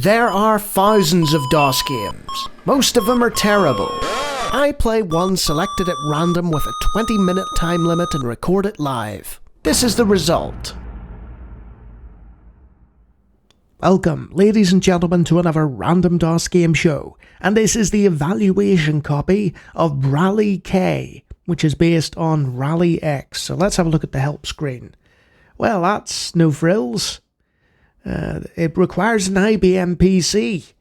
There are thousands of DOS games. Most of them are terrible. I play one selected at random with a 20-minute time limit and record it live. This is the result. Welcome, ladies and gentlemen, to another random DOS game show, and this is the evaluation copy of Rally K, which is based on Rally X. So let's have a look at the help screen. Well, that's no frills. It requires an IBM PC.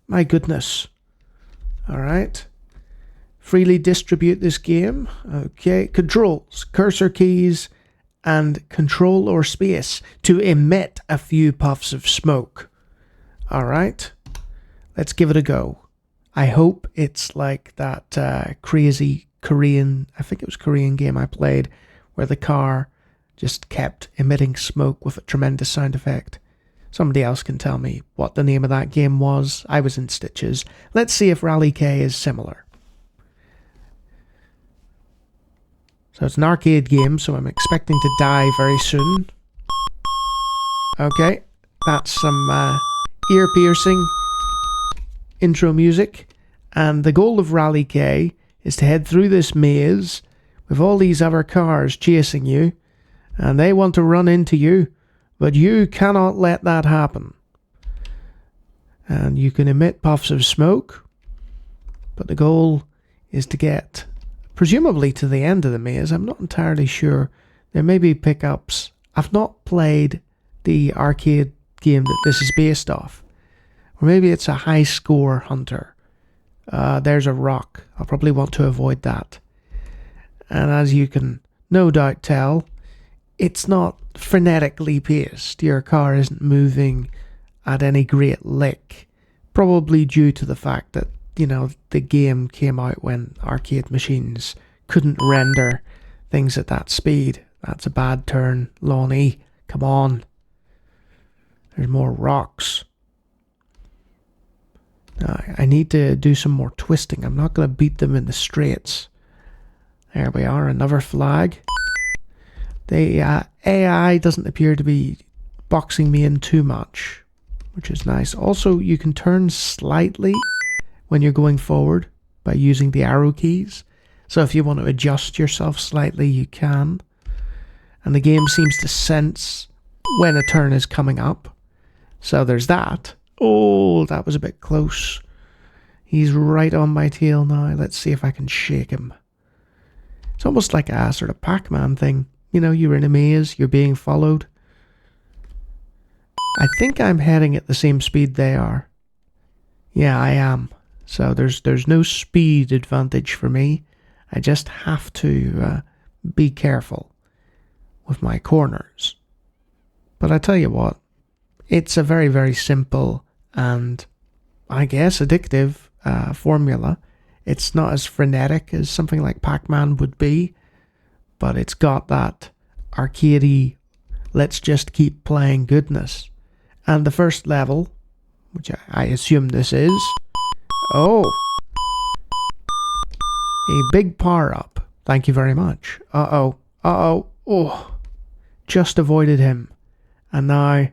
My goodness. Alright. Freely distribute this game. Okay. Controls, cursor keys, and control or space to emit a few puffs of smoke. Alright. Let's give it a go. I hope it's like that crazy Korean, I think it was Korean game I played, where the car just kept emitting smoke with a tremendous sound effect. Somebody else can tell me what the name of that game was. I was in stitches. Let's see if Rally K is similar. So it's an arcade game, so I'm expecting to die very soon. Okay, that's some ear-piercing intro music. And the goal of Rally K is to head through this maze with all these other cars chasing you, and they want to run into you. But you cannot let that happen. And you can emit puffs of smoke, but the goal is to get, presumably, to the end of the maze. I'm not entirely sure. There may be pickups. I've not played the arcade game that this is based off. Or maybe it's a high score hunter. There's a rock. I'll probably want to avoid that. And as you can no doubt tell, it's not frenetically paced. Your car isn't moving at any great lick. Probably due to the fact that, the game came out when arcade machines couldn't render things at that speed. That's a bad turn, Lawnie. Come on. There's more rocks. I need to do some more twisting. I'm not going to beat them in the straights. There we are, another flag. The AI doesn't appear to be boxing me in too much, which is nice. Also, you can turn slightly when you're going forward by using the arrow keys. So if you want to adjust yourself slightly, you can. And the game seems to sense when a turn is coming up. So there's that. Oh, that was a bit close. He's right on my tail now. Let's see if I can shake him. It's almost like a sort of Pac-Man thing. You're in a maze, you're being followed. I think I'm heading at the same speed they are. Yeah, I am. So there's no speed advantage for me. I just have to be careful with my corners. But I tell you what, it's a very, very simple and, I guess, addictive formula. It's not as frenetic as something like Pac-Man would be, but it's got that arcadey, let's just keep playing goodness. And the first level, which I assume this is, a big power up. Thank you very much. Oh, just avoided him. And now,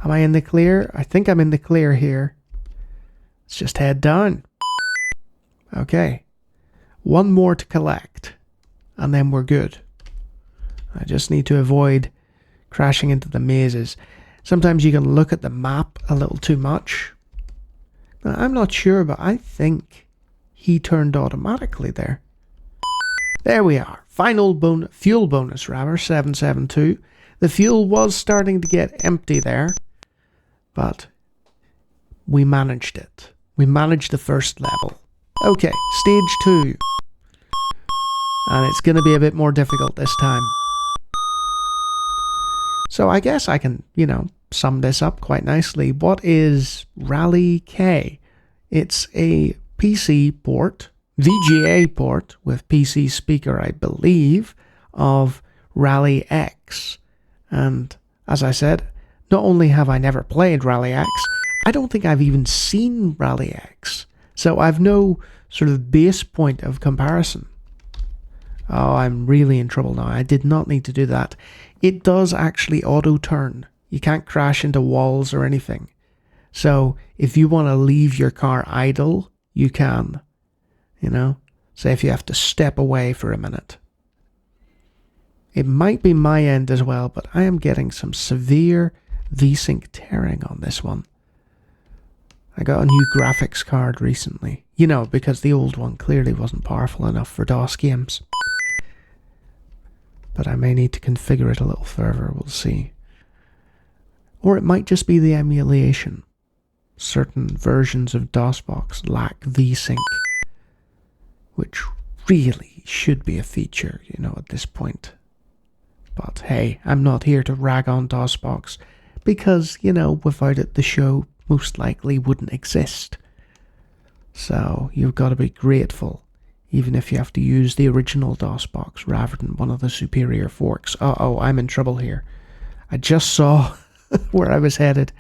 am I in the clear? I think I'm in the clear here. Let's just head down. Okay. One more to collect. And then we're good. I just need to avoid crashing into the mazes. Sometimes you can look at the map a little too much. Now, I'm not sure, but I think he turned automatically there. There we are. Final fuel bonus, 772. The fuel was starting to get empty there, but we managed it. We managed the first level. Okay, stage 2. And it's going to be a bit more difficult this time. So I guess I can, sum this up quite nicely. What is Rally K? It's a PC port, VGA port with PC speaker, I believe, of Rally X. And as I said, not only have I never played Rally X, I don't think I've even seen Rally X. So I've no sort of base point of comparison. Oh, I'm really in trouble now. I did not need to do that. It does actually auto-turn. You can't crash into walls or anything. So if you want to leave your car idle, you can. Say if you have to step away for a minute. It might be my end as well, but I am getting some severe VSync tearing on this one. I got a new graphics card recently, because the old one clearly wasn't powerful enough for DOS games. But I may need to configure it a little further, we'll see. Or it might just be the emulation. Certain versions of DOSBox lack VSync, which really should be a feature, at this point. But hey, I'm not here to rag on DOSBox, because, without it the show most likely wouldn't exist. So you've got to be grateful, even if you have to use the original DOSBox rather than one of the superior forks. Uh-oh, I'm in trouble here. I just saw where I was headed.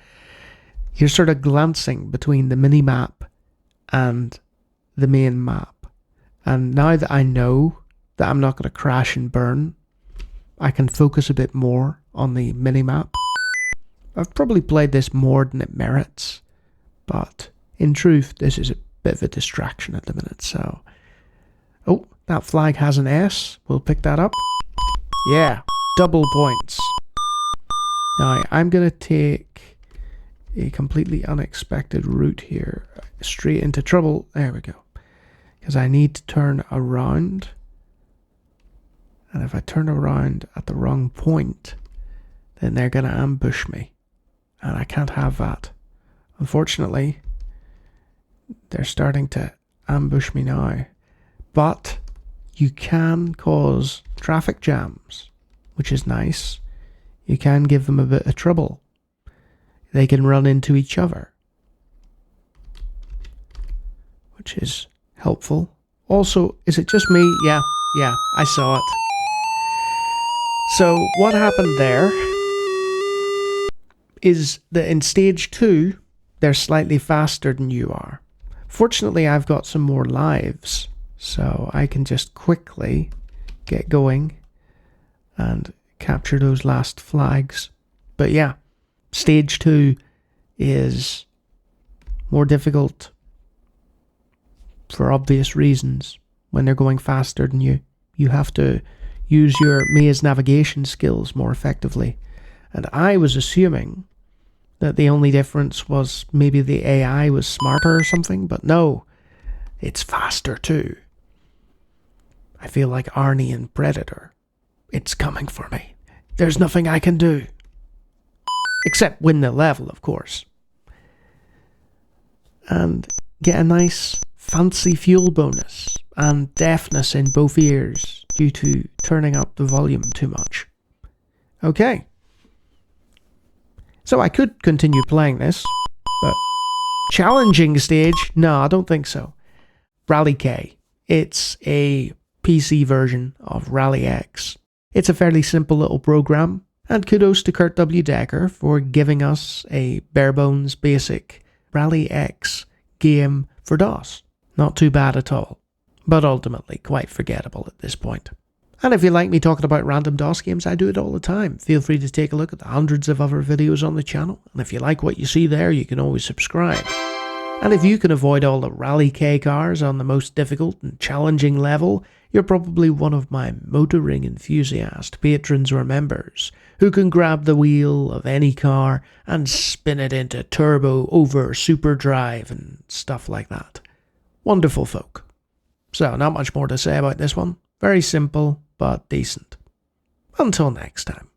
You're sort of glancing between the mini-map and the main map. And now that I know that I'm not going to crash and burn, I can focus a bit more on the mini-map. I've probably played this more than it merits, but in truth, this is a bit of a distraction at the minute, so... Oh, that flag has an S. We'll pick that up. Yeah, double points. Now, I'm going to take a completely unexpected route here, straight into trouble. There we go. Because I need to turn around. And if I turn around at the wrong point, then they're going to ambush me. And I can't have that. Unfortunately, they're starting to ambush me now. But you can cause traffic jams, which is nice. You can give them a bit of trouble. They can run into each other, which is helpful. Also, is it just me? Yeah, I saw it. So what happened there is that in stage 2, they're slightly faster than you are. Fortunately, I've got some more lives, so I can just quickly get going and capture those last flags. But yeah, stage 2 is more difficult for obvious reasons. When they're going faster than you, you have to use your maze navigation skills more effectively. And I was assuming that the only difference was maybe the AI was smarter or something, but no, it's faster too. I feel like Arnie in Predator. It's coming for me. There's nothing I can do. Except win the level, of course. And get a nice fancy fuel bonus and deafness in both ears due to turning up the volume too much. Okay. So I could continue playing this, but challenging stage? No, I don't think so. Rally K. It's a PC version of Rally X. It's a fairly simple little program, and kudos to Kurt W. Dekker for giving us a bare-bones basic Rally X game for DOS. Not too bad at all, but ultimately quite forgettable at this point. And if you like me talking about random DOS games, I do it all the time. Feel free to take a look at the hundreds of other videos on the channel, and if you like what you see there, you can always subscribe. And if you can avoid all the Rally K cars on the most difficult and challenging level, you're probably one of my motoring enthusiast patrons or members who can grab the wheel of any car and spin it into turbo over super drive and stuff like that. Wonderful folk. So, not much more to say about this one. Very simple, but decent. Until next time.